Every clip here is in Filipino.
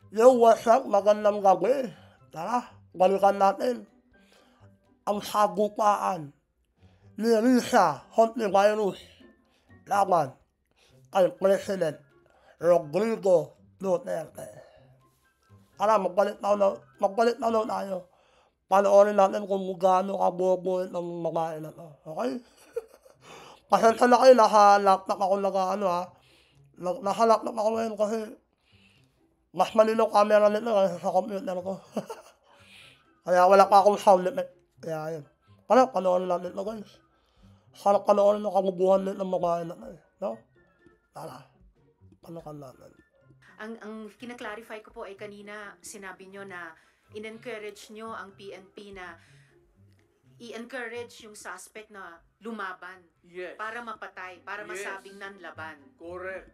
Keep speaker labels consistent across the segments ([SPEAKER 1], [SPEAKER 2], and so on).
[SPEAKER 1] Yo, what's up? Magandang gabi. Tara, balikan natin ang sagupaan ni Risa Hontiveros laban kay President Rodrigo Duterte. Tara, magpalit na tayo. Panoorin natin kung gaano kabobo itong babae na to. Okay? Pasensya na kayo, naka-laptop ako naka-laptop ako ngayon kasi mas malinaw camera nito kasi sa computer ko. Kaya wala pa akong sound effect. Kaya yun. Tara, panoorin natin ito guys. Sarap panoorin ng kabubuhan nitong babae na to. No? Tara, panoorin natin.
[SPEAKER 2] Ang kina-clarify ko po ay kanina sinabi nyo na in-encourage nyo ang PNP na i-encourage yung suspect na lumaban.
[SPEAKER 3] Yes.
[SPEAKER 2] Para mapatay, para
[SPEAKER 3] Yes.
[SPEAKER 2] masabing nanlaban.
[SPEAKER 3] Correct.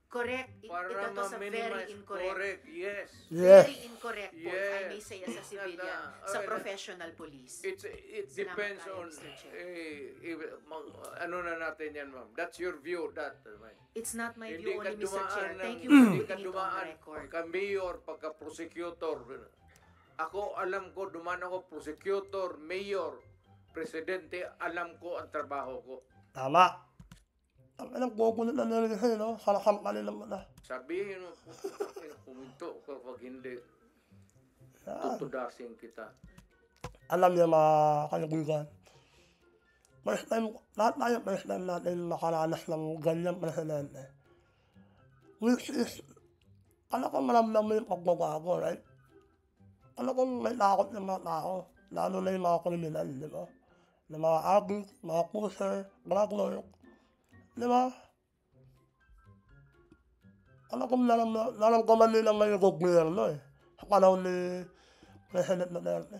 [SPEAKER 2] Correct.
[SPEAKER 3] Para
[SPEAKER 2] Ito sa very
[SPEAKER 3] ma-minimize.
[SPEAKER 2] incorrect.
[SPEAKER 3] Correct. Yes.
[SPEAKER 1] Yes.
[SPEAKER 2] Very incorrect po, if
[SPEAKER 3] Yes.
[SPEAKER 2] I may say as a civilian, sa professional police.
[SPEAKER 3] It
[SPEAKER 2] Salamat
[SPEAKER 3] depends
[SPEAKER 2] tayo,
[SPEAKER 3] on
[SPEAKER 2] Mr. Chair.
[SPEAKER 3] ano na natin yan, ma'am. That's your view.
[SPEAKER 2] It's not my
[SPEAKER 3] Hindi
[SPEAKER 2] view
[SPEAKER 3] ka
[SPEAKER 2] only, Mr. Chair.
[SPEAKER 3] dumaan
[SPEAKER 2] Thank you
[SPEAKER 3] ng,
[SPEAKER 2] for
[SPEAKER 3] hindi ka
[SPEAKER 2] putting it on
[SPEAKER 3] dumaan
[SPEAKER 2] the record.
[SPEAKER 3] pagka-mayor, pagka-prosecutor. Ako, alam ko, dumaan ako prosecutor, mayor, presidente, alam ko ang trabaho ko.
[SPEAKER 1] Tama. Ang ilang kukulit na narinig no? Salasampalin naman na.
[SPEAKER 3] Sabihin mo, kuminto kapag hindi,
[SPEAKER 1] Yan.
[SPEAKER 3] tutudasin kita.
[SPEAKER 1] Alam niya mga kaibigan. First time, lahat tayo first time natin makaranas ng ganyang presidente. Which is, kala ko maramdaman mo yung pagbabago, right? Kala ko may takot ng mga tao, lalo na yung mga kriminal, di ba? Na mga addict, mga pusher, drug lord, di ba? Kala ko naramdaman nila ngayong gobyerno eh, sa panahon ni President Duterte.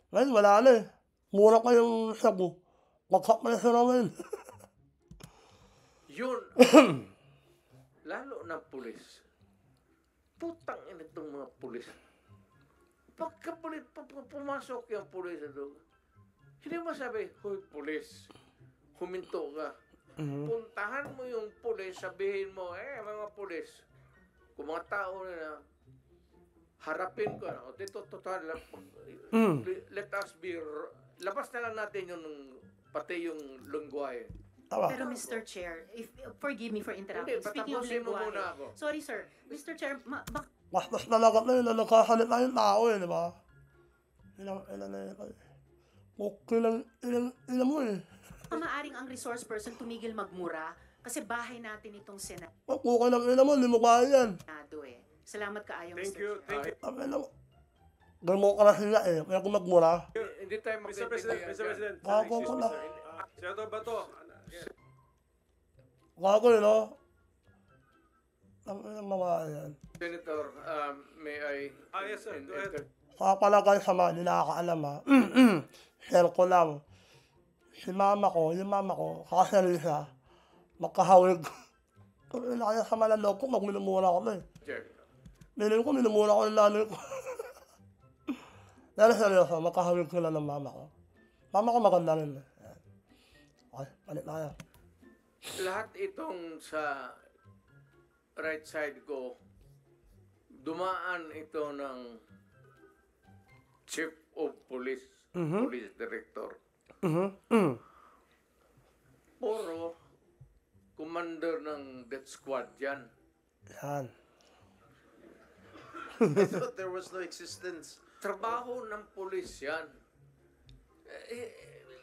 [SPEAKER 1] Ngayon, wala na eh. Mura pa yung sabu. Magkapreso na ngayon.
[SPEAKER 3] Yun, lalo ng pulis. Putang ina itong mga pulis. Pagka pumasok yung pulis doon, hindi mo sabi, hoy pulis, huminto ka. Puntahan mo yung pulis, sabihin mo, mga pulis, kung mga tao na harapin ko na, o dito total, let us be, labas na lang natin yung, pati yung lungwahe.
[SPEAKER 1] Tama.
[SPEAKER 2] Pero Mr. Chair, forgive me for interrupting.
[SPEAKER 3] Hindi,
[SPEAKER 2] Speaking of
[SPEAKER 3] patapusin mo muna
[SPEAKER 2] lingwahe.
[SPEAKER 3] ako.
[SPEAKER 2] Sorry sir, Mr. Chair,
[SPEAKER 1] Mas nalagat na yun na nagkasalita yung tao eh, di ba? Ilang na yun. Okay lang, ilang mo eh.
[SPEAKER 2] maaring ang resource person tumigil magmura kasi bahay natin itong Senado
[SPEAKER 1] Okay lang, ilang mo, hindi mo kaya yan.
[SPEAKER 2] eh. Salamat kaayo,
[SPEAKER 4] Thank
[SPEAKER 2] Mr.
[SPEAKER 4] you,
[SPEAKER 2] Chair.
[SPEAKER 4] thank you.
[SPEAKER 1] Sabi lang, demokrasya nga eh, kaya kung magmura.
[SPEAKER 3] Hindi tayo
[SPEAKER 4] Mr. President, Mr. President.
[SPEAKER 1] Gago
[SPEAKER 4] Excuse
[SPEAKER 1] ko
[SPEAKER 4] me,
[SPEAKER 1] na.
[SPEAKER 4] sir. Senator Bato.
[SPEAKER 1] Gago eh, no? Ang ilang mga yan.
[SPEAKER 3] Senator, may I...
[SPEAKER 4] Yes, sir. Go ahead.
[SPEAKER 1] Kaya pala kayo sa mga, hindi nakakaalam ha. Share ko lang. Si mama ko, yung mama ko, kakasali siya, magkahawig. Kung ina kaya sa malalog ko, magminumura ko na eh.
[SPEAKER 3] Chair.
[SPEAKER 1] Niling ko, minumura ko yung nanay ko. Dahil seryoso, magkahawig sila ng mama ko. Mama ko maganda rin eh. Ayan. Okay, palit tayo.
[SPEAKER 3] Lahat itong sa right side ko, dumaan ito ng Chief of Police, Police Director. Puro commander ng death squad yan.
[SPEAKER 1] Yan.
[SPEAKER 5] I thought there was no existence.
[SPEAKER 3] Trabaho ng police yan.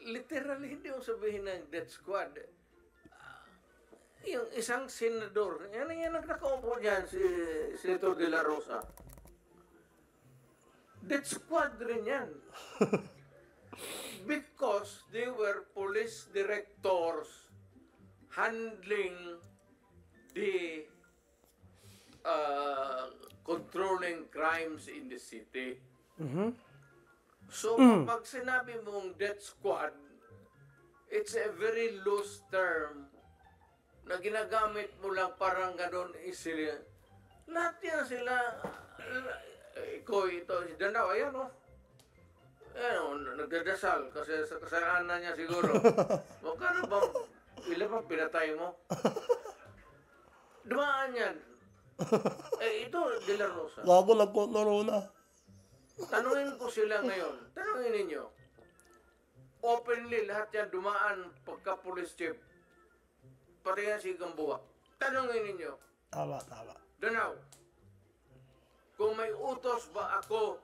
[SPEAKER 3] Literally, hindi mo sabihin ng death squad. Yung isang senador, yan ang nakaupo dyan, si Senator De La Rosa. Death squad rin yan. Because they were police directors handling the controlling crimes in the city. So, pag sinabi mong death squad, it's a very loose term na ginagamit mo lang parang gano'n sila. Lahat yan sila, ito, si Dandaw, ayan o. Ayan o, nagdadasal kasi sa kasalanan niya siguro. Magkano bang, ilan bang pinatay mo? Dumaan yan. Ito, De La Rosa.
[SPEAKER 1] Gago, nagkotoro na.
[SPEAKER 3] Tanungin ko sila ngayon. Tanungin ninyo. Openly, lahat yan dumaan pagka police chief. Pati yan si Gamboa. Tanungin ninyo.
[SPEAKER 1] Tama.
[SPEAKER 3] Danaw, kung may utos ba ako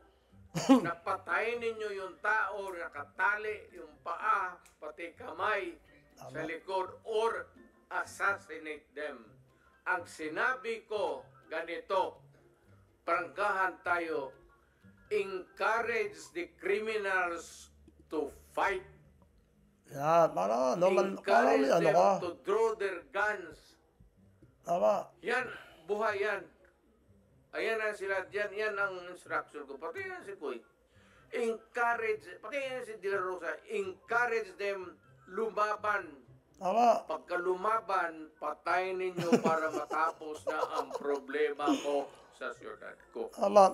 [SPEAKER 3] na patayin ninyo yung tao, nakatali yung paa, pati kamay sa likod, or assassinate them. Ang sinabi ko, ganito, prangkahan tayo, encourage the criminals to fight.
[SPEAKER 1] Yan, para naman, para
[SPEAKER 3] Encourage
[SPEAKER 1] may ano
[SPEAKER 3] them
[SPEAKER 1] ka.
[SPEAKER 3] to draw their guns.
[SPEAKER 1] Tama.
[SPEAKER 3] Yan, buhay yan. Ayan ang sila, yan ang instruction ko. Pati yan si Kuy. Encourage, pati yan si De La Rosa, encourage them lumaban.
[SPEAKER 1] Tama.
[SPEAKER 3] Pagka lumaban, patayin ninyo para matapos na ang problema ko sa syudad ko.
[SPEAKER 1] Tama.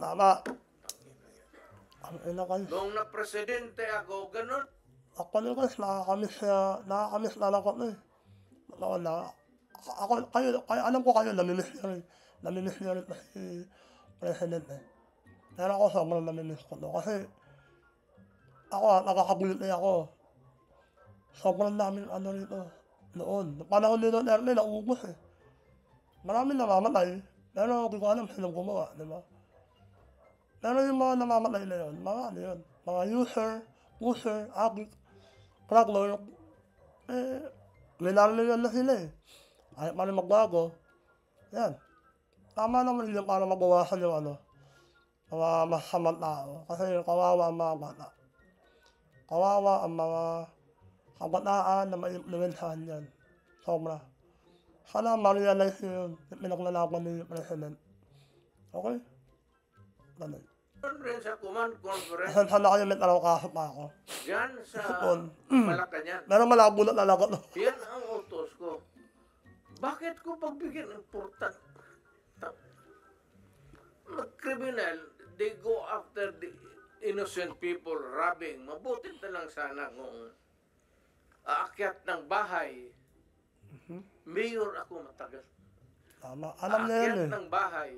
[SPEAKER 1] Ang ina kayo.
[SPEAKER 3] Nung na-presidente ako, ganun.
[SPEAKER 1] Ako nyo guys, nakakamiss na lang ako eh. Ako, kayo, alam ko kayo, namimiss nyo rin. Namimiss nyo rin si President eh. Pero ako sobrang namimiss ko to. Kasi, ako, nakakagulit na ako. Sobrang daming ano rito. Noon. Panahon nito, early, naubos eh. Maraming namamatay. Pero hindi ko alam silang gumawa, di ba? Pero yung mga namamatay na yun, mga ano yun, mga user, addict, crack lord, minariligan na sila eh. Ayaw pa rin magbago. Yan. Tama naman yun para mabawasan yung ano, mga masamang tao. Kasi kawawa ang mga bata. Kawawa ang mga kabataan na ma-implementahan yan. Sobra. Sana ma-realize nyo yun, yung pinaglalaban ni President. Okay? Ganun.
[SPEAKER 3] Doon rin sa command conference,
[SPEAKER 1] Sana kayo may taraw-kaso pa ako.
[SPEAKER 3] dyan sa
[SPEAKER 1] Doon.
[SPEAKER 3] Malacanang.
[SPEAKER 1] Pero malabo na talaga to.
[SPEAKER 3] Yan ang utos ko. Bakit ko pagbigyan important? Mag-criminal, they go after the innocent people robbing. Mabuti na lang sana kung aakyat ng bahay. Mayor ako matagal.
[SPEAKER 1] Tama. Alam niya yan
[SPEAKER 3] Aakyat
[SPEAKER 1] eh.
[SPEAKER 3] ng bahay.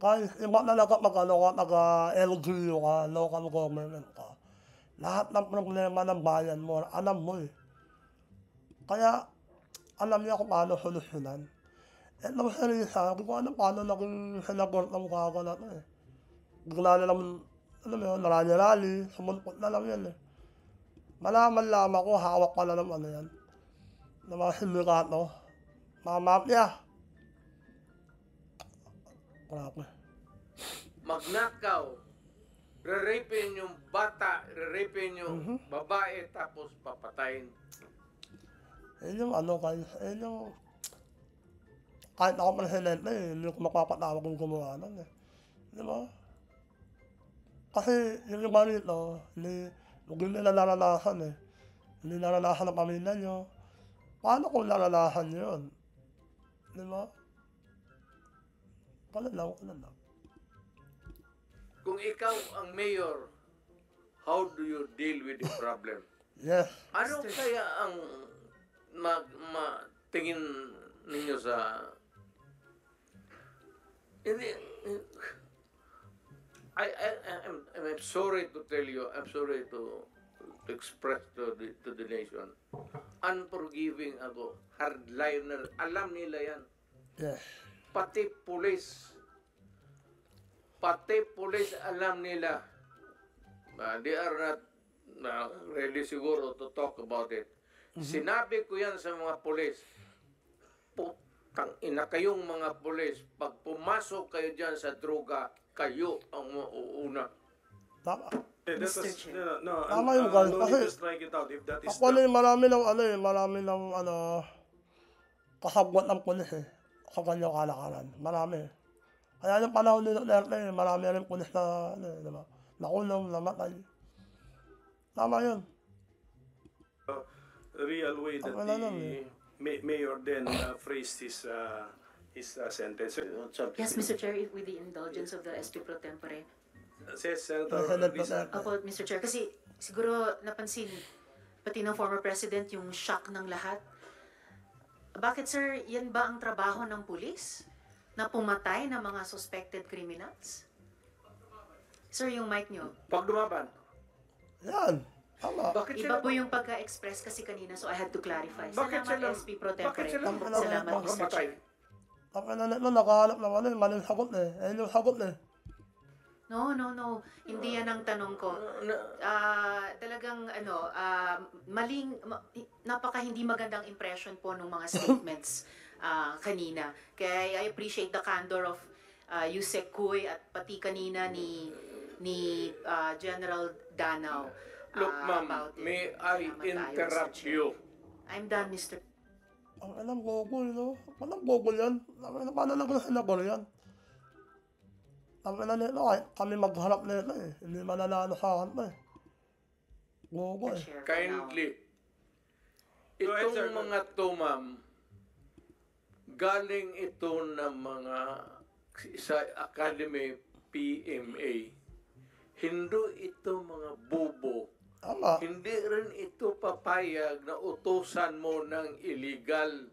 [SPEAKER 1] Kahit iba talaga mag-ano ka, taga-LGU ka, local government ka. Lahat ng problema ng bayan mo, alam mo eh. Kaya, alam niya kung paano solusyonan. Eh, nang seryosa, hindi ko alam paano naging senador ng kaga na ito eh. Bigla na naman, alam mo yun, narali-rali, sumunpot na lang yan eh. Malaman lamang ko, hawak pala ng ano yan. Ng mga sindikato. Mga mafia. Grabe.
[SPEAKER 3] Magnakaw. Re-rapin yung bata, re-rapin yung babae, tapos papatayin.
[SPEAKER 1] Yun yung ano guys, yun yung... Kahit ako presidente eh, hindi ko mapapatawag kung gumawa nun eh. Di ba? Kasi yung iba rito, hindi nila naranasan eh. Hindi naranasan ng pamilya nyo. Paano kung naranasan nyo yun? Di ba? Ganun lang.
[SPEAKER 3] Kung ikaw ang mayor, how do you deal with the problem?
[SPEAKER 1] Yes.
[SPEAKER 3] Ano kaya ang tingin ninyo sa... Hindi, I'm sorry to tell you, I'm sorry to express to the nation. Unforgiving ako, hardliner, alam nila yan.
[SPEAKER 1] Yes.
[SPEAKER 3] Pati pulis alam nila. They are not ready siguro to talk about it. Sinabi ko yan sa mga pulis. Putang ina kayong mga pulis, pag pumasok kayo dyan sa droga, kayo ang mauuna.
[SPEAKER 1] Tama.
[SPEAKER 4] That was, no,
[SPEAKER 1] Tama yung guys,
[SPEAKER 4] no need
[SPEAKER 1] kasi-
[SPEAKER 4] to strike it out if that is
[SPEAKER 1] Ako na marami ng kasabwat ng pulis eh. Sa kanyang kalakaran. Marami. Kaya yung panahon nito Duterte, marami rin pulis na, di ba? Nakulong, namatay. Tama yun.
[SPEAKER 4] real way that
[SPEAKER 1] Wala lang eh.
[SPEAKER 4] the mayor then phrased his sentence.
[SPEAKER 2] Yes, Mr. Chair, with the indulgence of the SP Pro Tempore.
[SPEAKER 4] Says Senator
[SPEAKER 1] Senator
[SPEAKER 4] Risa.
[SPEAKER 2] Opo, Mr. Chair, kasi siguro napansin pati ng former president yung shock ng lahat. Bakit sir, yan ba ang trabaho ng pulis? na pumatay ng mga suspected criminals? Sir, yung mic nyo.
[SPEAKER 3] Pag lumaban,
[SPEAKER 1] Yan. Tama.
[SPEAKER 3] bakit
[SPEAKER 2] Iba
[SPEAKER 3] sila
[SPEAKER 2] po yung pagka-express kasi kanina, so I had to clarify.
[SPEAKER 3] Bakit
[SPEAKER 2] Salamat,
[SPEAKER 3] sila-
[SPEAKER 2] SP Pro
[SPEAKER 3] bakit
[SPEAKER 2] Tempore.
[SPEAKER 3] sila
[SPEAKER 2] Salamat, Mr.
[SPEAKER 3] makamatay?
[SPEAKER 2] Chair.
[SPEAKER 1] Ang pinalit mo, nakahanap naman eh. Maling sagot eh. Ayun yung sagot eh.
[SPEAKER 2] No. Hindi yan ang tanong ko. Talagang napaka hindi magandang impression po ng mga statements kanina. Kaya I appreciate the candor of Yusek Kuy at pati kanina ni General Danao.
[SPEAKER 3] Look, ma'am,
[SPEAKER 2] about it.
[SPEAKER 3] may I
[SPEAKER 2] Salamat tayo, Mr.
[SPEAKER 3] interrupt
[SPEAKER 2] Chair.
[SPEAKER 3] you?
[SPEAKER 2] I'm done, Mr.
[SPEAKER 1] Ang alam, Google, no? Walang Google yan. Paano na kung sinagol yan? Ang ina nito, kami magharap nito eh. Hindi mananalo sa akin pa eh. Google eh.
[SPEAKER 2] Chair.
[SPEAKER 3] Kindly.
[SPEAKER 4] Go ahead, sir.
[SPEAKER 3] Itong mga to, ma'am, galing ito ng mga sa Academy PMA. Hindi ito mga bubo.
[SPEAKER 1] Tama.
[SPEAKER 3] Hindi rin ito papayag na utusan mo ng illegal.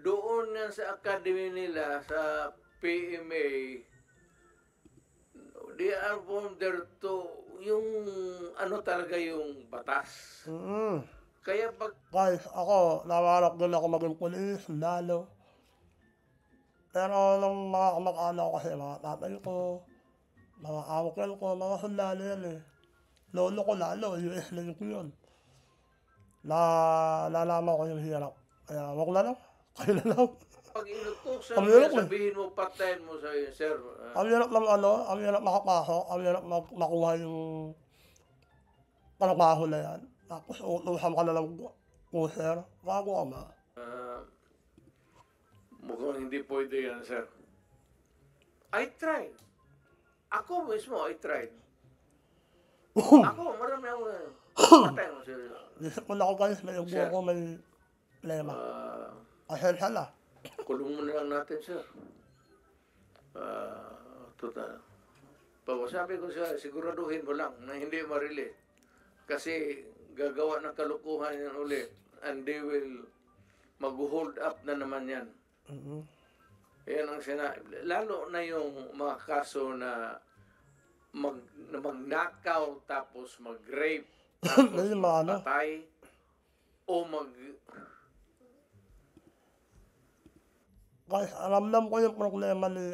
[SPEAKER 3] Doon nga sa academy nila, sa PMA, they are from there to, yung ano talaga yung batas. Kaya pag
[SPEAKER 1] Guys, ako, nawarap din ako maging pulis, lalo. Pero nung mga kamag-anak ko kasi, mga tatay ko, mga uncle ko, mga sundalo yan eh. Lolo ko lalo, US na ko yun. Nalaman ko yung hirap. Kaya wag na lang, kayo na lang.
[SPEAKER 3] pag inutusan
[SPEAKER 1] Ang
[SPEAKER 3] mo,
[SPEAKER 1] hirap eh.
[SPEAKER 3] sabihin mo, patayin mo sa sir.
[SPEAKER 1] Ang hirap ng ang hirap makapasok, ang hirap makuha yung trabaho na yan. Tapos utusan ka na lang sir, bago ka ba?
[SPEAKER 3] Mukhang hindi pwede yan, sir. I tried. Ako mismo, I tried. Ako, marami ako. Patayin mo, sir.
[SPEAKER 1] Isip ko na ako guys, may ubo ko, may problema. Asensya na.
[SPEAKER 3] Kulong mo na lang natin, sir. Total. Sabi ko siya, siguraduhin mo lang na hindi ma-release. Kasi gagawa ng kalukuhan yan ulit. And they will mag-hold up na naman yan. Yan ang sinabi. Lalo na yung mga kaso na magnakaw tapos mag-rape tapos
[SPEAKER 1] Ayun, mga ano.
[SPEAKER 3] magpatay o
[SPEAKER 1] Guys, ramdam ko yung problema ni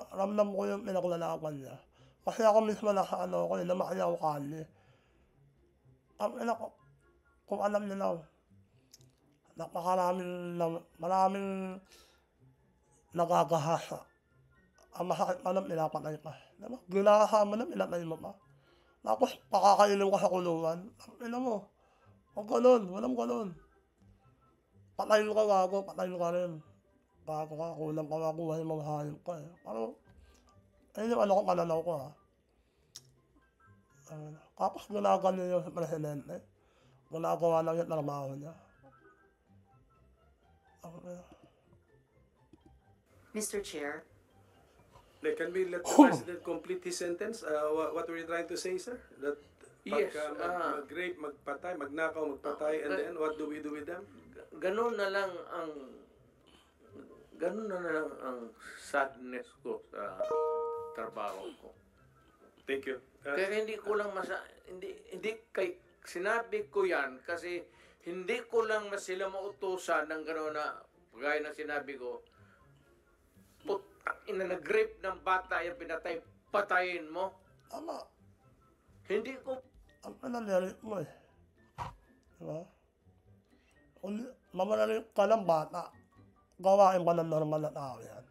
[SPEAKER 1] ramdam ko yung pinaglalaban niya. Kasi ako mismo nasa ko, namaki ako kali. Kung alam nila, maraming nagagahasa. Ang masakit pa ng pinapatay pa. Diba? Ginahasa mo na, pinatay mo pa. Tapos, pakakainin ka sa kulungan. Ina mo, huwag ganun, walang ganun. Patayin ka gago, patayin ka rin. Bago ka, kulang pa makuha yung mga hayop ka eh. Parang, ayun yung ko, pananaw ko ha. Tapos ginagano yung presidente. Ginagawa lang yung trabaho niya.
[SPEAKER 2] Mr. Chair.
[SPEAKER 4] Like, can we let the president complete his sentence? What were you trying to say, sir? That
[SPEAKER 3] Yes,
[SPEAKER 4] pagka mag-rape, magpatay, magnakaw, magpatay, and then what do we do with them?
[SPEAKER 3] ganun na lang ang sadness ko sa trabaho ko.
[SPEAKER 4] Thank you.
[SPEAKER 3] Kaya hindi ko lang sinabi ko yan kasi hindi ko lang sila mautusan ng gano'n na gaya ng sinabi ko, nag-rape ng bata yung pinatay, patayin mo.
[SPEAKER 1] Tama.
[SPEAKER 3] Hindi ko
[SPEAKER 1] Ang pinanirit mo eh. Diba? Kung mamanalit ka ng bata, gawain ba ng normal na tao yan?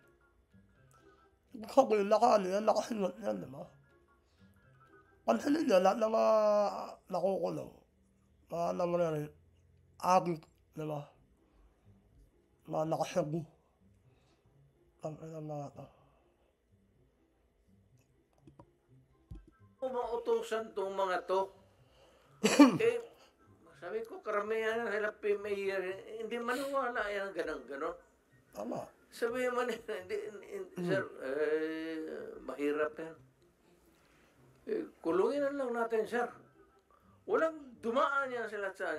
[SPEAKER 1] Sabi, lakali yan, nakasingot yan, diba? Pansinin niya, lahat ng mga nakukulong, mga namanalit, agit, diba? Mga nakasabu. Ang ina mga to.
[SPEAKER 3] mautusan tong mga to. Sabi ko, karamihan na sila PMA, hindi maniwala yan ganon.
[SPEAKER 1] Tama.
[SPEAKER 3] Sabi man, sir, mahirap yan. Kulungin na lang natin, sir. Walang dumaan yan sila sa...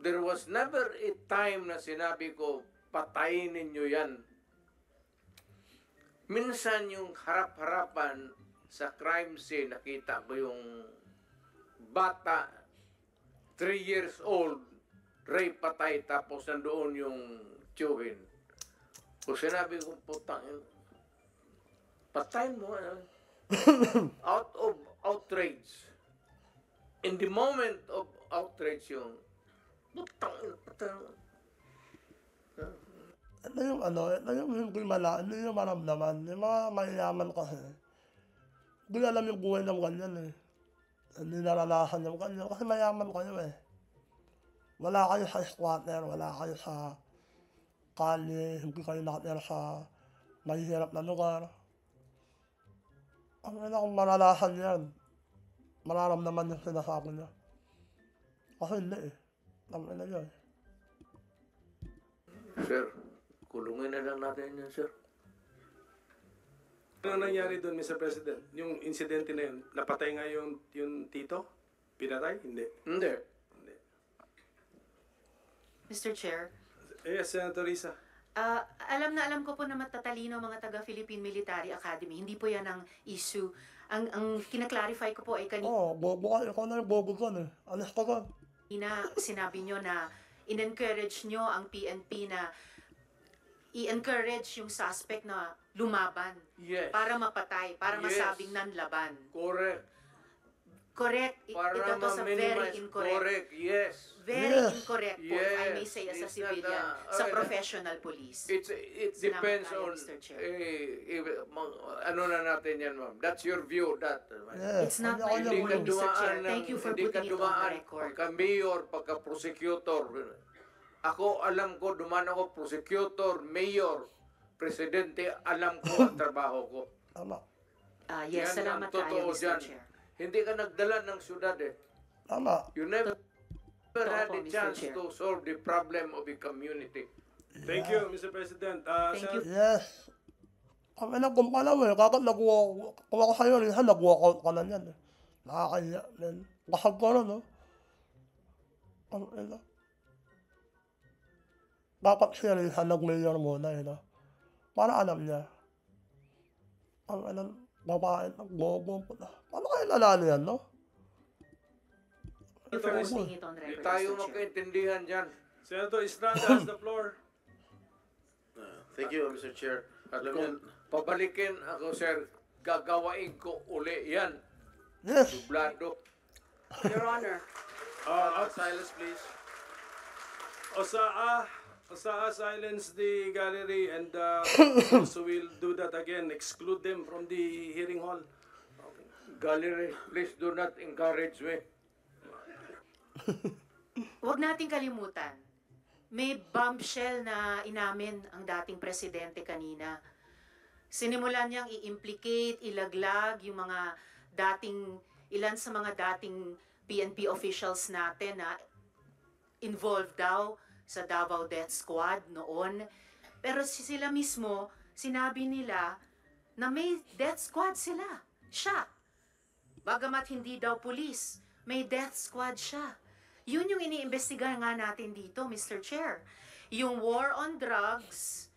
[SPEAKER 3] There was never a time na sinabi ko, patayin ninyo yan. Minsan yung harap-harapan sa crime scene, nakita ko yung bata, 3 years old, Ray patay, tapos nandoon yung tiyuhin. O sinabi ko, putang, patayin mo, out of outrage. In the moment of outrage yung, putang.
[SPEAKER 1] Ito yung ito yung hindi yung maramdaman. Yung mga mayayaman kasi, hindi alam yung buhay ng ganyan eh. Hindi naranasan yung ganyan kasi mayaman kayo eh. Wala kayo sa squatter, wala kayo sa kalye, hindi kayo nakatira sa mahihirap na lugar. Ang kung maranasan yan, mararamdaman yung sinasabi niya. Kasi hindi eh. Tama na yun.
[SPEAKER 3] Sir, kulungin na lang natin yan, sir.
[SPEAKER 4] Ano nangyari doon, Mr. President? Yung insidente na yun, napatay nga yung tito? Pinatay? Hindi.
[SPEAKER 3] Hindi.
[SPEAKER 2] Mr. Chair,
[SPEAKER 4] Yes, Senator Risa.
[SPEAKER 2] alam ko po na matatalino mga taga-Philippine Military Academy. Hindi po yan ang issue. Ang kinaklarify ko po ay
[SPEAKER 1] Oo, bobo ka. Ikaw na yung bobo ka eh. Alis ka ka.
[SPEAKER 2] kanina sinabi nyo na in-encourage nyo ang PNP na i-encourage yung suspect na lumaban
[SPEAKER 3] Yes.
[SPEAKER 2] para mapatay, para
[SPEAKER 3] Yes.
[SPEAKER 2] masabing nanlaban.
[SPEAKER 3] Correct.
[SPEAKER 2] Correct.
[SPEAKER 3] Para
[SPEAKER 2] Ito to sa very
[SPEAKER 3] ma-minimize.
[SPEAKER 2] incorrect.
[SPEAKER 3] Correct, yes.
[SPEAKER 2] Very
[SPEAKER 1] Yes.
[SPEAKER 2] incorrect po, if I may
[SPEAKER 3] Yes.
[SPEAKER 2] say as a
[SPEAKER 3] It's not,
[SPEAKER 2] civilian, sa professional police.
[SPEAKER 3] It
[SPEAKER 2] Salamat
[SPEAKER 3] depends
[SPEAKER 2] tayo,
[SPEAKER 3] on,
[SPEAKER 2] Mr. Chair.
[SPEAKER 3] ano na natin yan, ma'am. That's your view, that.
[SPEAKER 1] Yes.
[SPEAKER 2] It's not my
[SPEAKER 1] kanya-kanya
[SPEAKER 3] Hindi
[SPEAKER 2] view,
[SPEAKER 3] ka
[SPEAKER 1] mo.
[SPEAKER 2] Mr. Chair.
[SPEAKER 3] dumaan
[SPEAKER 2] Thank you for
[SPEAKER 3] hindi ka
[SPEAKER 2] putting it on
[SPEAKER 3] dumaan
[SPEAKER 2] the record.
[SPEAKER 3] pagka-mayor, pagka-prosecutor. Ako, alam ko, dumaan ako, prosecutor, mayor, presidente, alam ko ang trabaho ko.
[SPEAKER 1] Tama.
[SPEAKER 2] Yes,
[SPEAKER 3] Yan ang
[SPEAKER 2] salamat tayo,
[SPEAKER 3] totoo
[SPEAKER 2] Mr.
[SPEAKER 3] dyan.
[SPEAKER 2] Chair.
[SPEAKER 3] Hindi ka nagdala ng syudad eh.
[SPEAKER 1] Tama.
[SPEAKER 3] You never had
[SPEAKER 2] po,
[SPEAKER 3] a
[SPEAKER 2] Mr.
[SPEAKER 3] chance
[SPEAKER 2] Chair.
[SPEAKER 3] to solve the problem of the community.
[SPEAKER 4] Thank you, Mr. President.
[SPEAKER 2] Thank you.
[SPEAKER 1] Yes. Kami na kung alam eh. Kakot kung ako sa'yo rin, nag-walk out ka na yan eh. Nakakaya. Kasag ko na, no? Ang ina. Dapat siya rin sa nag-mayor muna eh, no? Para alam niya. Ang ina, babae, nag-bobo po na. Paano kayo nalalo yan, no?
[SPEAKER 2] Thank you for putting it on
[SPEAKER 3] Hindi
[SPEAKER 2] record,
[SPEAKER 3] tayo
[SPEAKER 2] Mr. Chair.
[SPEAKER 3] magkaintindihan dyan.
[SPEAKER 4] Senator Estrada has the floor.
[SPEAKER 5] Thank you, Mr. Chair.
[SPEAKER 3] At
[SPEAKER 5] Alam
[SPEAKER 3] kung
[SPEAKER 5] niyo,
[SPEAKER 3] pabalikin ako, sir, gagawain ko uli yan.
[SPEAKER 1] Yes.
[SPEAKER 3] Dublado.
[SPEAKER 2] Your Honor.
[SPEAKER 5] silence, please.
[SPEAKER 4] Osaa, silence the gallery and also we'll do that again. Exclude them from the hearing hall.
[SPEAKER 3] Gallery, please do not encourage me.
[SPEAKER 2] Huwag nating kalimutan, may bombshell na inamin ang dating presidente kanina. Sinimulan niyang i-implicate, ilaglag yung mga ilan sa mga dating PNP officials natin na involved daw sa Davao Death Squad noon. Pero sila mismo, sinabi nila na may death squad sila. Siya. Bagamat hindi daw pulis, may death squad siya. Yun yung iniimbestiga nga natin dito, Mr. Chair. Yung war on drugs,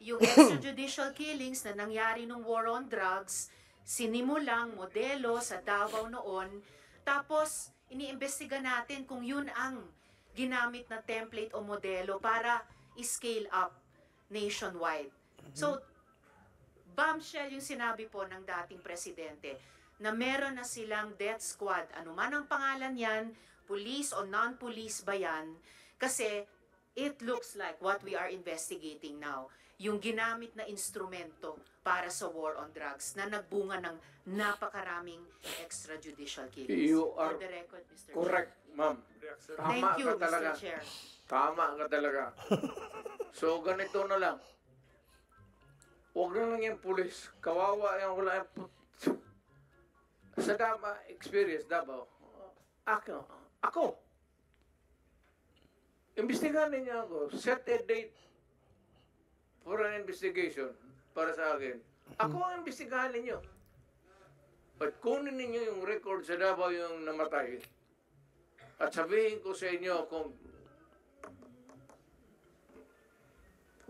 [SPEAKER 2] yung extrajudicial killings na nangyari nung war on drugs, sinimulang modelo sa Davao noon, tapos iniimbestiga natin kung yun ang ginamit na template o modelo para i-scale up nationwide. So, bombshell yung sinabi po ng dating presidente na meron na silang death squad. Ano man ang pangalan yan, police o non-police ba yan? Kasi it looks like what we are investigating now, yung ginamit na instrumento para sa war on drugs na nagbunga ng napakaraming extrajudicial killings.
[SPEAKER 3] You are
[SPEAKER 2] For the record, Mr. Chair.
[SPEAKER 3] correct, ma'am.
[SPEAKER 2] Thank
[SPEAKER 3] Tama
[SPEAKER 2] you,
[SPEAKER 3] ka talaga.
[SPEAKER 2] Mr. Chair.
[SPEAKER 3] Tama ka talaga. So, ganito na lang. Huwag na lang yung pulis. Kawawa yung wala yung sa Dama experience, Davao. Ako. Imbestigahan ninyo ako. Set a date for an investigation para sa akin. Ako ang imbestigahan ninyo. But kunin ninyo yung record sa Davao yung namatay. At sabihin ko sa inyo kung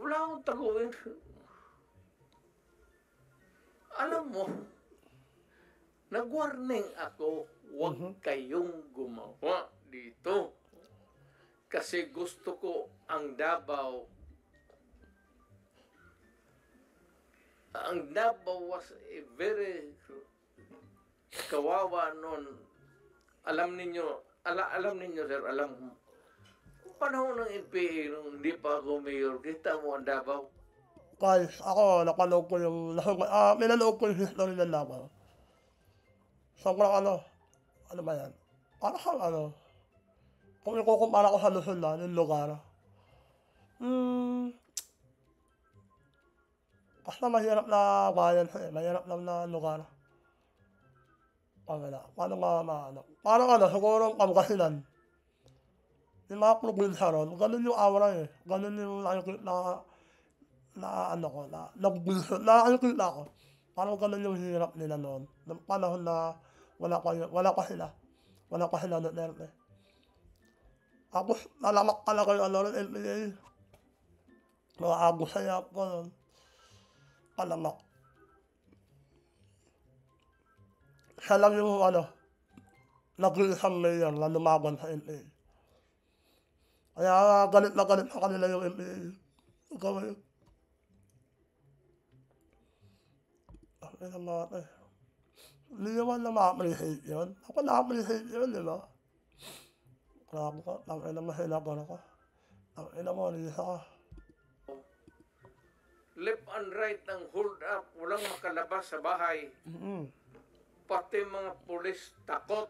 [SPEAKER 3] Wala akong taguin. Alam mo, nag-warning ako, huwag kayong gumawa dito. Kasi gusto ko ang Davao. Ang Davao was a very kawawa noon. Alam ninyo, sir, panahon ng NPA nung hindi pa ako mayor, kita mo ang Davao.
[SPEAKER 1] Guys, ako, napanood ko yung, minanood ko yung history ng Davao. Sobrang ano ba yan? Parang kung ikukumpara ko sa Luzon na, yung lugar. Basta mahirap na bayan, mahirap lang na lugar. Paano parang siguro ang Pangasinan. Yung mga probinsya ron, ganun yung aura eh. Ganun yung nakikita ko. Parang ganun yung hirap nila noon. Noong panahon na wala pa sila Duterte. Tapos nalamak talaga yung NPA. Mga Agos Sayap ko nun. Palamak. Siya lang yung nag-iisang mayor na lumaban sa NPA. Kaya galit na galit sa kanila yung NPA. Gawin. Bakit naman Hindi naman na ma-appreciate yun. Ako na-appreciate yun, di ba? Grabe ka. Tangin naman hinagon ako. Tangin naman, Risa ka.
[SPEAKER 3] Left and right ang hold up, walang makalabas sa bahay. Pati mga pulis takot.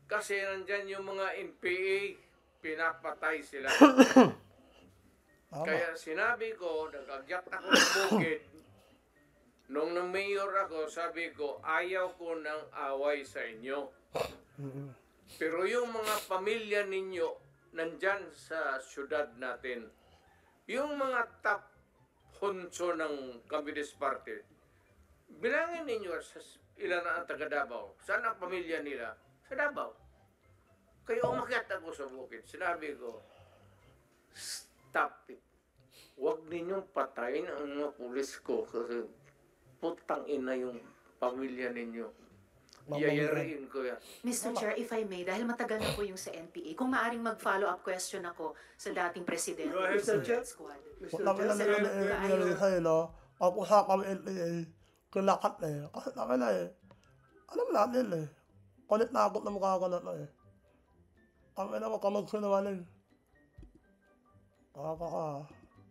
[SPEAKER 3] Kasi nandyan yung mga NPA, pinapatay sila. Kaya sinabi ko, nag-agyat ako ng bukid. Nung na-mayor ako, sabi ko, ayaw ko ng away sa inyo. Pero yung mga pamilya ninyo, nandyan sa syudad natin, yung mga top honso ng Communist Party, bilangin ninyo sa ilan ang taga Davao. Saan ang pamilya nila? Sa Davao. Kaya umakyat ako sa bukid. Sinabi ko, stop it. Huwag ninyong patayin ang mga pulis ko kasi putang ina yung pamilya ninyo. Yayariin ko yan.
[SPEAKER 2] Mr. Chair, if I may, dahil matagal na po yung sa NPA, kung maaring mag-follow-up question ako sa dating presidente
[SPEAKER 4] Go ahead,
[SPEAKER 2] ng
[SPEAKER 4] Mr. Chair.
[SPEAKER 2] squad.
[SPEAKER 1] Kami na nila sa'yo, pag-usapan ng NPA, kinakat kasi namin alam natin kulit na agot na mukha ko na kami na magkamagsinungaling.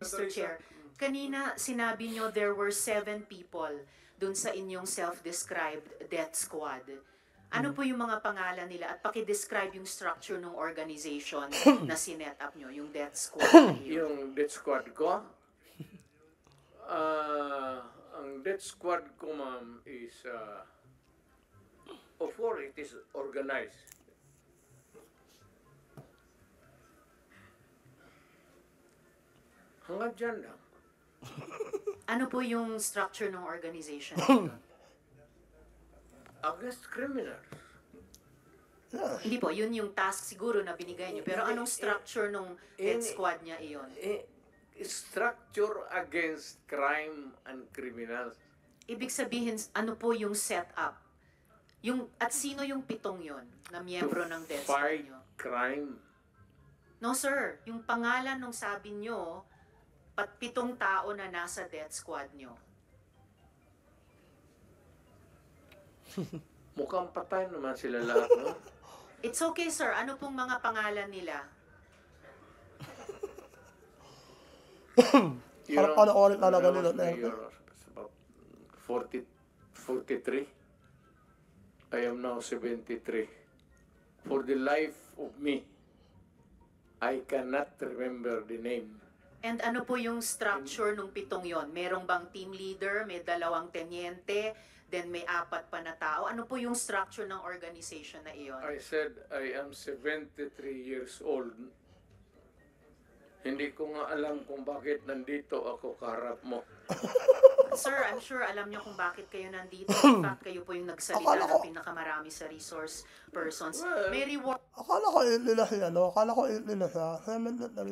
[SPEAKER 2] Mr. Chair, kanina sinabi nyo there were 7 people dun sa inyong self-described death squad. Ano po yung mga pangalan nila at paki-describe yung structure ng organization na sinet up nyo, yung death squad na yun?
[SPEAKER 3] Yung death squad ko, ang death squad ko, ma'am, is, of course, it is organized. Hanggang dyan lang.
[SPEAKER 2] Ano po yung structure ng organization na yun?
[SPEAKER 3] Against criminals.
[SPEAKER 2] Hindi po, yun yung task siguro na binigay nyo. Pero anong structure ng death squad niya iyon?
[SPEAKER 3] Structure against crime and criminals.
[SPEAKER 2] Ibig sabihin, ano po yung setup? At sino yung 7 yon na miyembro ng death squad
[SPEAKER 3] Fight
[SPEAKER 2] nyo?
[SPEAKER 3] crime.
[SPEAKER 2] No sir, yung pangalan nung sabi nyo, 7 tao na nasa death squad nyo.
[SPEAKER 3] Mukhang patay naman sila lahat, no?
[SPEAKER 2] It's okay sir, ano pong mga pangalan nila?
[SPEAKER 1] Parang panoorin talaga
[SPEAKER 3] when I was
[SPEAKER 1] nila.
[SPEAKER 3] mayor, about 43. I am now 73. For the life of me, I cannot remember the name.
[SPEAKER 2] And ano po yung structure nung 7 yon? Merong bang team leader, may 2 tenyente, then may 4 pa na tao? Ano po yung structure ng organization na iyon?
[SPEAKER 3] I said I am 73 years old. Hindi ko nga alam kung bakit nandito ako kaharap mo.
[SPEAKER 2] Sir, I'm sure alam niyo kung bakit kayo nandito. In fact, kayo po yung nagsalita ng pinakamarami sa resource persons. May reward
[SPEAKER 1] Akala ko 8 nila siya, Akala ko 8 nila siya. 7 na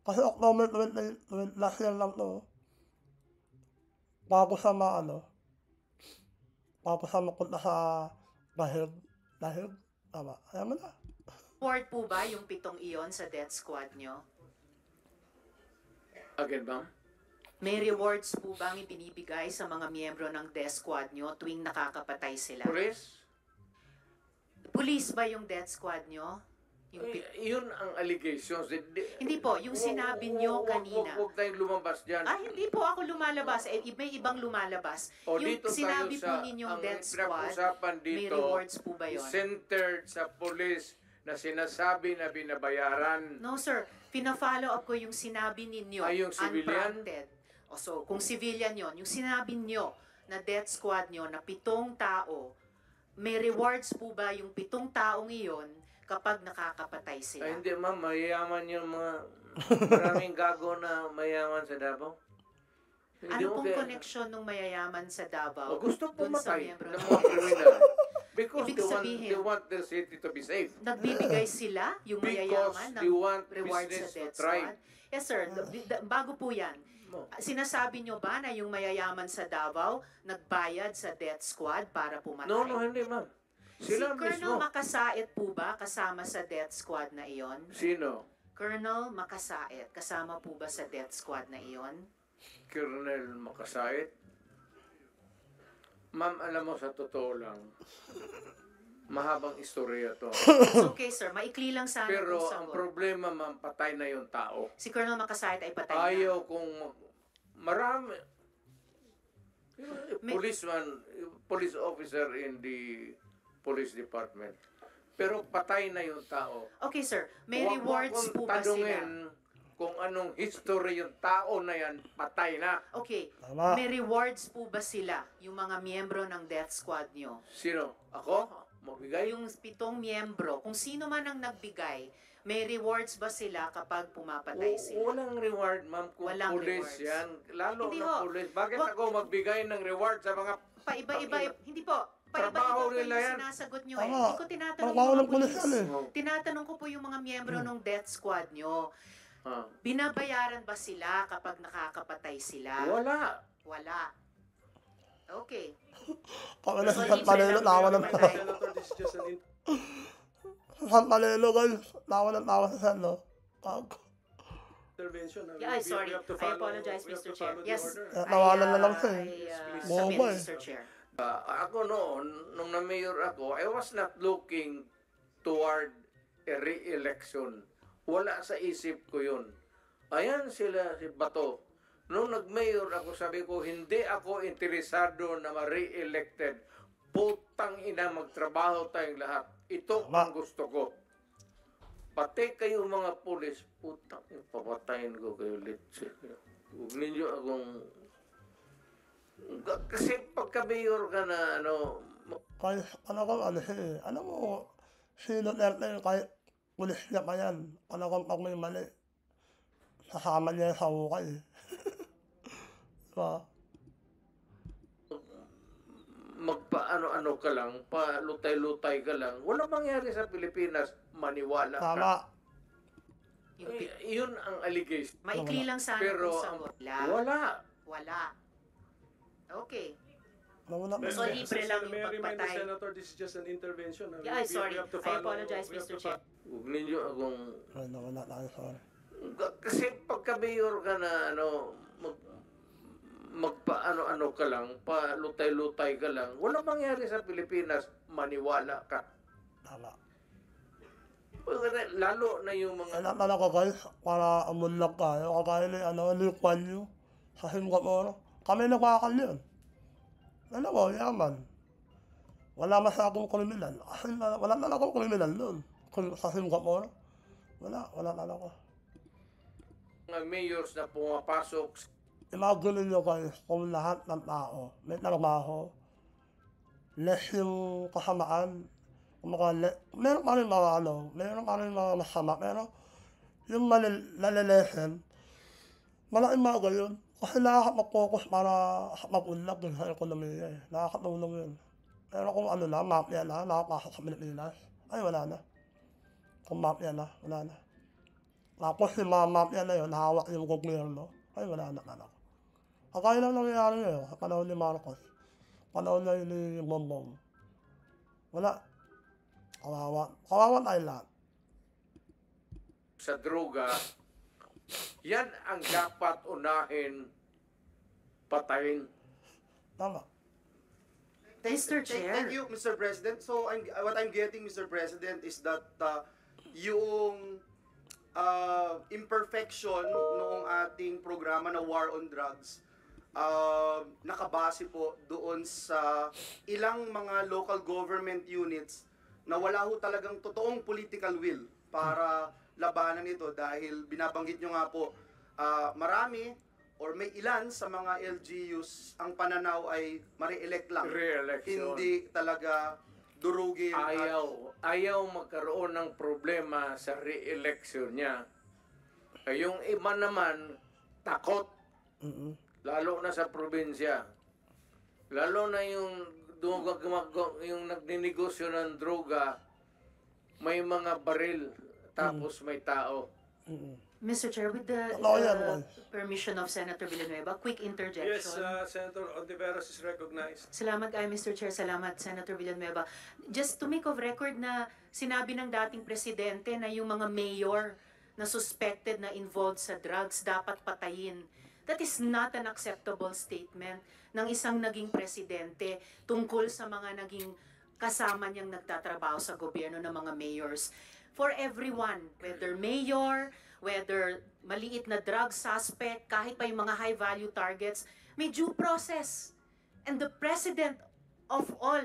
[SPEAKER 1] Kasi October 20 last year lang 'to. Bago siya bago siya mapunta sa Dahig. Dahig? Tama, alam mo na.
[SPEAKER 2] Reward po ba yung 7 iyon sa death squad nyo?
[SPEAKER 3] Again, ma'am?
[SPEAKER 2] May rewards po bang ibinibigay sa mga miyembro ng death squad nyo tuwing nakakapatay sila?
[SPEAKER 3] Police?
[SPEAKER 2] Police ba yung death squad nyo? Yung
[SPEAKER 3] Yun ang allegations.
[SPEAKER 2] Hindi po, yung sinabi nyo kanina.
[SPEAKER 3] Huwag tayong lumabas dyan.
[SPEAKER 2] Hindi po ako lumalabas. May ibang lumalabas.
[SPEAKER 3] O,
[SPEAKER 2] Yung
[SPEAKER 3] dito
[SPEAKER 2] sinabi
[SPEAKER 3] tayo
[SPEAKER 2] po ninyong
[SPEAKER 3] ang
[SPEAKER 2] death squad,
[SPEAKER 3] pinag-usapan
[SPEAKER 2] may
[SPEAKER 3] dito,
[SPEAKER 2] rewards po ba yun?
[SPEAKER 3] centered sa police na sinasabi na binabayaran.
[SPEAKER 2] No sir, pina-follow up ko yung sinabi ninyo.
[SPEAKER 3] Yung civilian?
[SPEAKER 2] Unprompted. So, kung civilian yon, yung sinabi nyo na death squad nyo na 7 tao, may rewards po ba yung 7 taong iyon kapag nakakapatay sila?
[SPEAKER 3] Hindi ma'am, mayayaman yung mga maraming gago na mayaman sa Davao.
[SPEAKER 2] Ano pong connection ng mayayaman sa Davao
[SPEAKER 3] Gusto
[SPEAKER 2] dun sa
[SPEAKER 3] pumatay
[SPEAKER 2] miyembro
[SPEAKER 3] ng
[SPEAKER 2] ng
[SPEAKER 3] mga kriminal. Because
[SPEAKER 2] Ibig
[SPEAKER 3] they
[SPEAKER 2] sabihin,
[SPEAKER 3] want their city to be safe.
[SPEAKER 2] nagbibigay sila, yung
[SPEAKER 3] Because
[SPEAKER 2] mayayaman,
[SPEAKER 3] they
[SPEAKER 2] ng
[SPEAKER 3] want
[SPEAKER 2] rewards sa
[SPEAKER 3] business to
[SPEAKER 2] death
[SPEAKER 3] thrive.
[SPEAKER 2] squad? Yes sir, bago po yan, sinasabi nyo ba na yung mayayaman sa Davao nagbayad sa death squad para pumatay?
[SPEAKER 3] No, hindi ma'am. Sila
[SPEAKER 2] Si Colonel
[SPEAKER 3] mismo.
[SPEAKER 2] Makasait po ba kasama sa death squad na iyon?
[SPEAKER 3] Sino?
[SPEAKER 2] Colonel Makasait, kasama po ba sa death squad na iyon?
[SPEAKER 3] Colonel Makasait? Ma'am, alam mo sa totoo lang, mahabang istorya to.
[SPEAKER 2] It's okay sir, maikli lang sana
[SPEAKER 3] Pero
[SPEAKER 2] kung
[SPEAKER 3] ang
[SPEAKER 2] sagot.
[SPEAKER 3] problema ma'am, patay na yung tao.
[SPEAKER 2] Si Colonel Makasait ay patay na.
[SPEAKER 3] Ayaw kung marami.
[SPEAKER 2] May-
[SPEAKER 3] Police officer in the police department. Pero patay na yung tao.
[SPEAKER 2] Okay sir, may
[SPEAKER 3] Huwag mo
[SPEAKER 2] rewards
[SPEAKER 3] akong
[SPEAKER 2] po ba sila?
[SPEAKER 3] tanungin kung anong history yung tao na yan, patay na.
[SPEAKER 2] Okay,
[SPEAKER 1] Tama.
[SPEAKER 2] may rewards po ba sila, yung mga miyembro ng death squad nyo?
[SPEAKER 3] Sino? Ako? Magbigay?
[SPEAKER 2] Yung 7 miyembro, kung sino man ang nagbigay, may rewards ba sila kapag pumapatay sila?
[SPEAKER 3] Walang reward, ma'am, kung
[SPEAKER 2] Walang
[SPEAKER 3] police
[SPEAKER 2] rewards.
[SPEAKER 3] yan. Lalo
[SPEAKER 2] Hindi
[SPEAKER 3] na
[SPEAKER 2] ho.
[SPEAKER 3] police. Bakit
[SPEAKER 2] Wag-
[SPEAKER 3] ako magbigay ng reward sa mga...
[SPEAKER 2] Paiba-iba, hindi po. Paiba-iba
[SPEAKER 3] Trabaho
[SPEAKER 2] po
[SPEAKER 3] nila
[SPEAKER 2] yung
[SPEAKER 3] yan.
[SPEAKER 2] sinasagot nyo eh.
[SPEAKER 1] Tama.
[SPEAKER 2] Hindi ko tinatanong
[SPEAKER 1] Trabaho
[SPEAKER 2] yung
[SPEAKER 1] ng
[SPEAKER 2] mga
[SPEAKER 1] pulis
[SPEAKER 2] pulis.
[SPEAKER 1] yan eh.
[SPEAKER 2] Tinatanong ko po yung mga miyembro ng death squad nyo.
[SPEAKER 3] Ah.
[SPEAKER 2] Binabayaran ba sila kapag nakakapatay sila?
[SPEAKER 3] Wala.
[SPEAKER 2] Wala. Okay.
[SPEAKER 1] Kami na
[SPEAKER 2] So,
[SPEAKER 1] sa San Palelo, tawa ng tawa.
[SPEAKER 4] Senator, this is just an
[SPEAKER 1] San Palelo, guys, tawa ng tawa sa San, no?
[SPEAKER 4] intervention.
[SPEAKER 2] Yeah, sorry.
[SPEAKER 4] We have to
[SPEAKER 2] I
[SPEAKER 4] follow-
[SPEAKER 2] apologize,
[SPEAKER 4] we have
[SPEAKER 2] Mr.
[SPEAKER 4] to
[SPEAKER 2] Chair.
[SPEAKER 4] follow the
[SPEAKER 2] Yes.
[SPEAKER 4] order.
[SPEAKER 1] Tawanan na lang siya eh.
[SPEAKER 2] Submit,
[SPEAKER 1] Bobo eh.
[SPEAKER 2] Mr. Chair.
[SPEAKER 3] Ako noon, nung na-mayor ako, I was not looking toward a re-election. Wala sa isip ko yun. Ayan sila, si Bato. Nung nag-mayor ako, sabi ko, hindi ako interesado na ma-re-elected. Putang ina, magtrabaho tayong lahat. Ito ang gusto ko. Pati kayo mga pulis, putang, papatayin ko kayo litsi. Huwag ninyo akong... Kasi pagka-mayor ka na,
[SPEAKER 1] Kahit alam mo, si Duterte, kahit pulis niya pa yan, pag may mali, sasama niya sa hukay. Diba?
[SPEAKER 3] magpaano-ano ka lang, palutay-lutay ka lang, walang mangyari sa Pilipinas, maniwala ka.
[SPEAKER 1] Tama.
[SPEAKER 2] Yung
[SPEAKER 3] Yun ang allegation.
[SPEAKER 2] maikli lang sana
[SPEAKER 3] Pero
[SPEAKER 2] kung
[SPEAKER 3] ang-
[SPEAKER 2] sagot.
[SPEAKER 3] Wala.
[SPEAKER 2] Wala. Okay.
[SPEAKER 1] Nawala
[SPEAKER 2] So, libre lang yung
[SPEAKER 4] May I remind the
[SPEAKER 2] pagpatay.
[SPEAKER 4] Senator, this is just an intervention.
[SPEAKER 2] Yeah, sorry.
[SPEAKER 4] have to
[SPEAKER 2] I
[SPEAKER 4] follow-
[SPEAKER 2] apologize,
[SPEAKER 4] we have
[SPEAKER 2] Mr.
[SPEAKER 4] to
[SPEAKER 2] Chair.
[SPEAKER 3] Huwag ninyo akong...
[SPEAKER 1] Ay, nawala tayo, sorry.
[SPEAKER 3] Kasi pagka-mayor ka na, magpaano-ano ka lang, palutay-lutay ka lang, walang mangyari sa Pilipinas, maniwala ka.
[SPEAKER 1] Tama.
[SPEAKER 3] Lalo na yung mga...
[SPEAKER 1] Kaya talaga guys, para umunlak tayo, kagaya ni Lee Kuan Yew sa Singapore. Kami nagkakal yun. Alam mo, yaman. Wala masyadong kriminal. Kasi wala talagang kriminal doon. Sa Singapore. Wala talaga.
[SPEAKER 3] mga mayors na pumapasok
[SPEAKER 1] Imagine nyo guys, kung lahat ng tao may trabaho, less yung kasamaan, meron pa rin mga meron pa rin mga masama, pero yung nalilesen, malaking bagay yun. Kasi nakakapag-focus para mag-unlak din sa ekonomiya eh. Nakakatulong yun. Pero kung mafia na, nakapasok sa Pilipinas, ay wala na. Kung mafia na, wala na. Tapos yung mga mafia na yun, hawak yung gobyerno. Ay, wala na anak. Kagaya lang nangyayari ngayon, sa panahon ni Marcos. Panahon na yun ni Bongbong. Wala. Kawawa. Kawawa tayo lahat.
[SPEAKER 3] Sa droga, yan ang dapat unahin patayin.
[SPEAKER 1] Tama.
[SPEAKER 2] Mr. Chair.
[SPEAKER 6] Thank you, Mr. President. So, what I'm getting, Mr. President, is that yung imperfection noong ating programa na War on Drugs, nakabase po doon sa ilang mga local government units na wala ho talagang totoong political will para labanan ito dahil binabanggit nyo nga po, marami or may ilan sa mga LGUs ang pananaw ay ma-re-elect lang.
[SPEAKER 3] Re-election.
[SPEAKER 6] Hindi talaga durugin.
[SPEAKER 3] Ayaw magkaroon ng problema sa re-election niya. Yung iba naman, takot. Lalo na sa probinsya. Lalo na yung nagninegosyo ng droga, may mga baril, tapos may tao.
[SPEAKER 2] Mr. Chair, with the permission of Senator Villanueva, quick interjection.
[SPEAKER 4] Yes, Senator Ontiveros is recognized.
[SPEAKER 2] Salamat kay Mr. Chair, salamat Senator Villanueva. Just to make of record na sinabi ng dating presidente na yung mga mayor na suspected na involved sa drugs dapat patayin. That is not an acceptable statement ng isang naging presidente tungkol sa mga naging kasama niyang nagtatrabaho sa gobyerno ng mga mayors. For everyone, whether mayor, whether maliit na drug suspect, kahit pa yung mga high-value targets, may due process. And the president of all,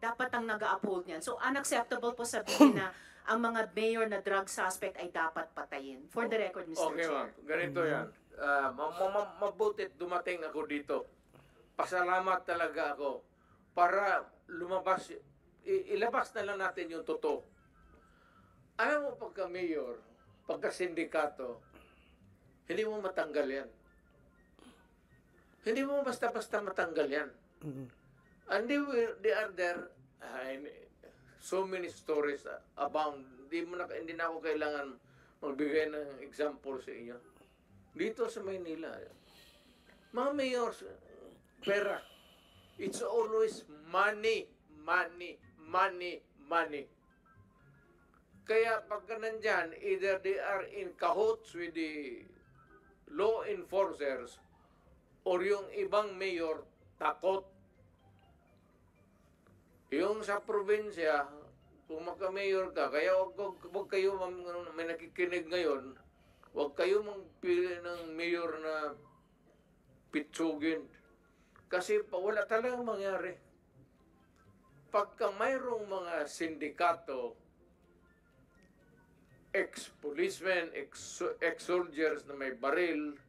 [SPEAKER 2] dapat ang nag-uphold niyan. So unacceptable po sabihin na ang mga mayor na drug suspect ay dapat patayin. For the record, Mr.
[SPEAKER 3] Okay,
[SPEAKER 2] Chair.
[SPEAKER 3] ma'am. Ganito yan. Mabutit dumating ako dito. Pasalamat talaga ako para lumabas, ilabas na lang natin yung totoo. Alam mo, pagka mayor, pagka sindikato, hindi mo matanggal yan. Hindi mo basta-basta matanggal yan. And they are there, so many stories abound. Hindi na ako kailangan magbigay ng example sa inyo. Dito sa Maynila, mga mayors, pera. It's always money, money, money, money. Kaya pagka nandyan, either they are in cahoots with the law enforcers or yung ibang mayor takot. Yung sa probinsya, kung magka-mayor ka, kaya wag kayo, may nakikinig ngayon, wag kayo magpili ng mayor na pitsugin. Kasi wala talagang mangyari. Pagka mayroong mga sindikato, ex-policemen, ex-soldiers na may baril,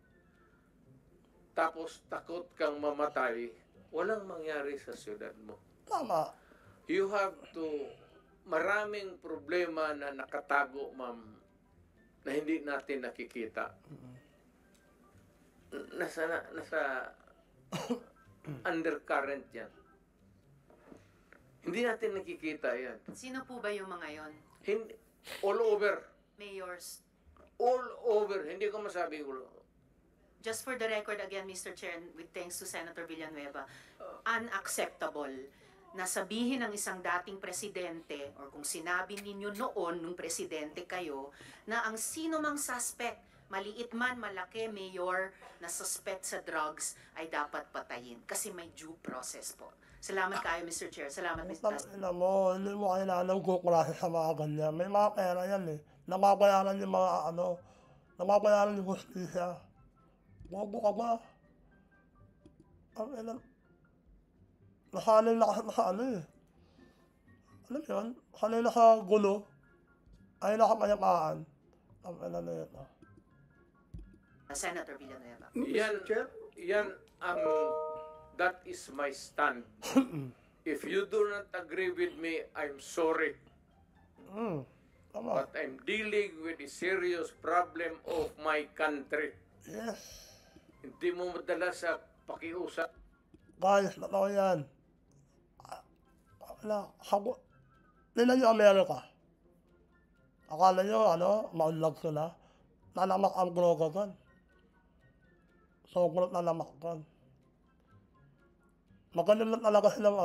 [SPEAKER 3] tapos takot kang mamatay, walang mangyari sa syudad mo.
[SPEAKER 1] Tama.
[SPEAKER 3] You have to, maraming problema na nakatago, ma'am, na hindi natin nakikita. Nasa undercurrent yan. Hindi natin nakikita yan.
[SPEAKER 2] Sino po ba yung mga yon?
[SPEAKER 3] Hindi, all over.
[SPEAKER 2] Mayors.
[SPEAKER 3] All over. Hindi ko masabi ko.
[SPEAKER 2] Just for the record again, Mr. Chair, and with thanks to Senator Villanueva, unacceptable na sabihin ng isang dating presidente or kung sinabi ninyo noon nung presidente kayo na ang sino mang suspect, maliit man, malaki, mayor na suspect sa drugs ay dapat patayin kasi may due process po. Salamat kayo, Mr. Chair. Salamat, Mr. President.
[SPEAKER 1] Ina mo, hindi mo kailangan kukulasa sa mga ganyan. May mga pera yan eh. Nababayaran yung mga nababayaran yung hustisya. Bobo ka ba? Ang ina, nasanay na kasi sa ano eh. Alam mo yun? Sanay na sa gulo. Ay nakapayapaan. Ang ina na yun.
[SPEAKER 2] Senator Villanueva.
[SPEAKER 3] Yan that is my stand. If you do not agree with me, I'm sorry.
[SPEAKER 1] Tama.
[SPEAKER 3] But I'm dealing with a serious problem of my country.
[SPEAKER 1] Yes.
[SPEAKER 3] Hindi mo madala sa pakiusap.
[SPEAKER 1] Guys, totoo yan. Tingnan nyo Amerika. Akala nyo, maunlad sila. nalamak ang grogagan. Sobrang nalamak gan. Magaling na talaga silang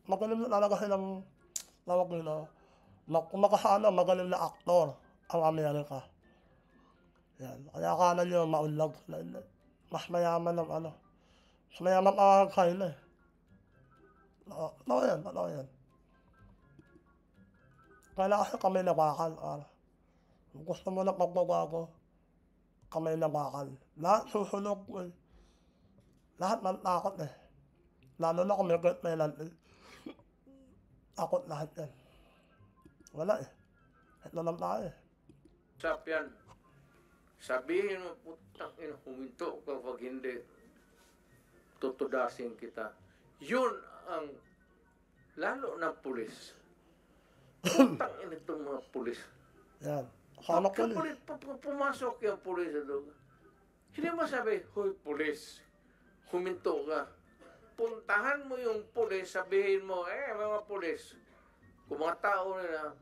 [SPEAKER 1] magaling na talaga silang tawag nila. Kumakasaano, magaling na aktor ang Amerika. Yan. Kaya akala nyo maunlad. Mas mayaman ng mas mayaman ang China eh. Totoo yan. Kaya kasi kami nabakal. Kung gusto mo na pagbabago, kami nabakal. Lahat susunod eh. Lahat ng takot eh. Lalo na kung may great penalty. Takot lahat yan. Wala eh. Ito lang tayo eh.
[SPEAKER 3] Sap yan. Sabihin mo, putang ina, huminto ka pag hindi. Tutudasin kita. Yun ang, lalo ng pulis. Putang ina itong mga pulis.
[SPEAKER 1] Yan. Hanap ko
[SPEAKER 3] Pagka pumasok yung pulis doon, hindi mo sabi, hoy pulis, huminto ka. Puntahan mo yung pulis, sabihin mo, mga pulis, kung mga tao nila,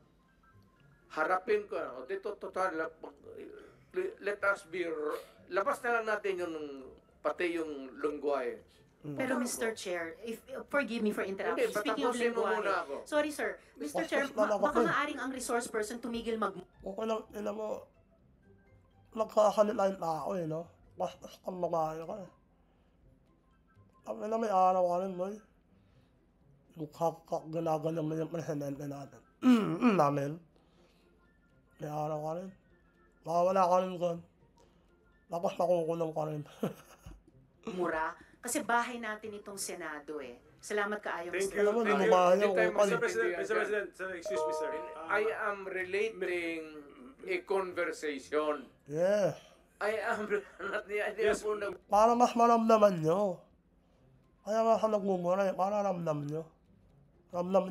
[SPEAKER 3] harapin ko. O dito, total, let us be, labas na lang natin yung, pati yung lungguay.
[SPEAKER 2] Pero Mr. Chair, forgive me for interrupting.
[SPEAKER 3] Hindi,
[SPEAKER 2] Speaking of
[SPEAKER 3] patapusin mo
[SPEAKER 2] lingwahe.
[SPEAKER 3] muna ako.
[SPEAKER 2] Sorry sir, Mr. Chair, baka maaring ang resource person tumigil
[SPEAKER 1] Okay lang, ina mo, nagkakasalita yung tao eh, no? Bastos kang babae ka eh. Kami na may araw ka rin, boy. Yung ganaganyan mo yung presidente natin. Namin. May araw ka rin. Makawala ka rin doon. Tapos makukulong ka rin.
[SPEAKER 2] mura. Kasi bahay natin itong Senado eh. Salamat kaayo,
[SPEAKER 4] Thank
[SPEAKER 2] Mr.
[SPEAKER 4] you.
[SPEAKER 1] Alam mo,
[SPEAKER 4] Thank
[SPEAKER 1] hindi
[SPEAKER 4] you.
[SPEAKER 1] mo kaya
[SPEAKER 3] Hindi tayo
[SPEAKER 1] kung
[SPEAKER 4] Mr.
[SPEAKER 1] paano.
[SPEAKER 4] President, sir, excuse me, sir.
[SPEAKER 3] I am relating a conversation.
[SPEAKER 1] Yeah.
[SPEAKER 3] I am, hindi
[SPEAKER 4] Yes.
[SPEAKER 3] ako nag,
[SPEAKER 1] Para mas maramdaman nyo. Kaya nga sa nagmumura eh, para ramdam nyo. Ramdam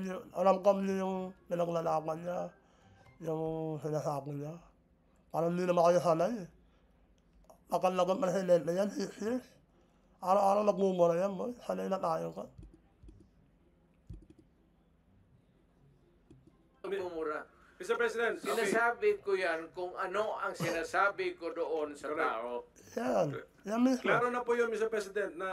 [SPEAKER 1] nyo yung pinaglalaban niya, yung sinasabi niya. Parang hindi naman kayo sanay eh. Pagkalagan pa na sinente yan, serious. Araw-araw nagmumura yan, boy. Sanay na tayo ka.
[SPEAKER 3] nagmumura.
[SPEAKER 4] Mr. President, okay.
[SPEAKER 3] Sinasabi ko yan kung ano ang sinasabi ko doon sa
[SPEAKER 4] Correct.
[SPEAKER 3] tao.
[SPEAKER 1] Yan. Yan mismo.
[SPEAKER 4] Klaro na po yun, Mr. President, na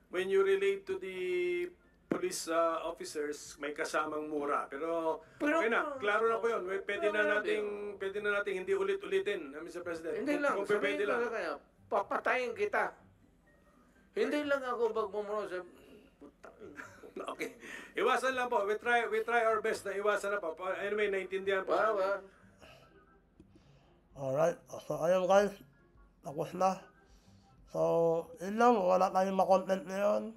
[SPEAKER 4] when you relate to the police officers, may kasamang mura. Pero okay na, klaro na po yun. Pwede na nating hindi ulit-ulitin, Mr. President.
[SPEAKER 3] Hindi lang,
[SPEAKER 4] Kung
[SPEAKER 3] sabihin
[SPEAKER 4] pwede
[SPEAKER 3] ko
[SPEAKER 4] lang.
[SPEAKER 3] na kaya, papatayin kita. Hindi lang ako magmumura sa...
[SPEAKER 4] Okay. Iwasan lang po. We try our best na iwasan na po. Anyway, naintindihan po.
[SPEAKER 1] Alright. So, ayun guys. Tapos na. So, yun lang. Wala tayong makontent ngayon.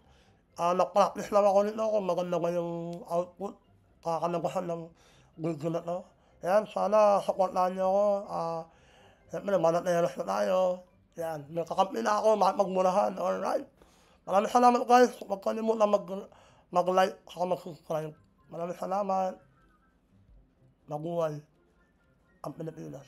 [SPEAKER 1] Nag-practice lang ako nito kung maganda ba yung output. Kakalabasan ng video na to. Yan. Sana supportahan niyo ako. Siyempre, manatneros na tayo. Yan. May kakampi na ako. Magmurahan. Alright. Maraming salamat guys. Huwag kalimutan mag-like at mag-subscribe. Maraming salamat. Mabuhay ang Pilipinas.